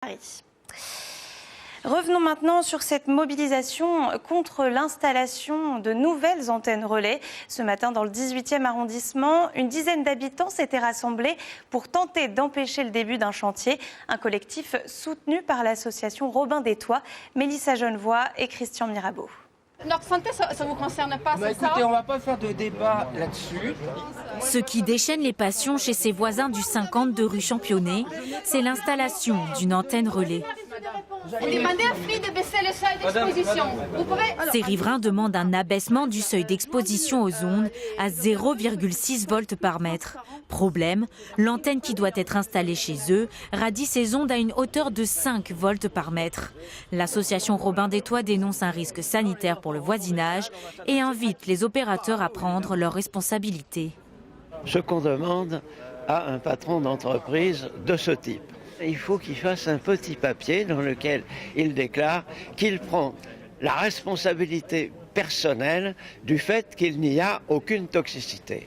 Paris. Revenons maintenant sur cette mobilisation contre l'installation de nouvelles antennes relais. Ce matin, dans le 18e arrondissement, une dizaine d'habitants s'étaient rassemblés pour tenter d'empêcher le début d'un chantier. Un collectif soutenu par l'association Robin des Toits, Mélissa Genevoix et Christian Mirabeau. Notre santé, ça ne vous concerne pas, c'est ça ? Écoutez, on ne va pas faire de débat là-dessus. Ce qui déchaîne les passions chez ses voisins du 50 de rue Championnet, c'est l'installation d'une antenne relais. On demandait à Free de baisser le seuil d'exposition. Vous pouvez... Ces riverains demandent un abaissement du seuil d'exposition aux ondes à 0,6 volts par mètre. Problème, l'antenne qui doit être installée chez eux radie ses ondes à une hauteur de 5 volts par mètre. L'association Robin des Toits dénonce un risque sanitaire pour le voisinage et invite les opérateurs à prendre leurs responsabilités. Ce qu'on demande à un patron d'entreprise de ce type, il faut qu'il fasse un petit papier dans lequel il déclare qu'il prend la responsabilité personnelle du fait qu'il n'y a aucune toxicité.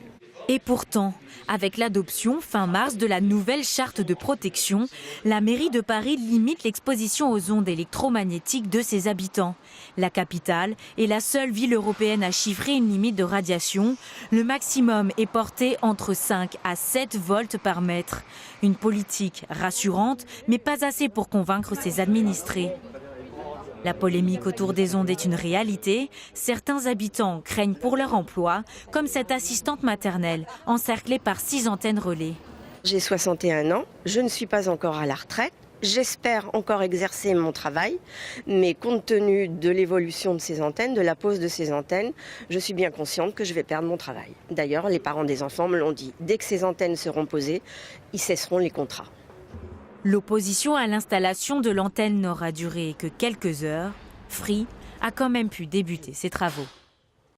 Et pourtant, avec l'adoption fin mars de la nouvelle charte de protection, la mairie de Paris limite l'exposition aux ondes électromagnétiques de ses habitants. La capitale est la seule ville européenne à chiffrer une limite de radiation. Le maximum est porté entre 5 à 7 volts par mètre. Une politique rassurante, mais pas assez pour convaincre ses administrés. La polémique autour des ondes est une réalité. Certains habitants craignent pour leur emploi, comme cette assistante maternelle, encerclée par 6 antennes relais. J'ai 61 ans, je ne suis pas encore à la retraite. J'espère encore exercer mon travail, mais compte tenu de l'évolution de ces antennes, de la pose de ces antennes, je suis bien consciente que je vais perdre mon travail. D'ailleurs, les parents des enfants me l'ont dit. Dès que ces antennes seront posées, ils cesseront les contrats. L'opposition à l'installation de l'antenne n'aura duré que quelques heures. Free a quand même pu débuter ses travaux.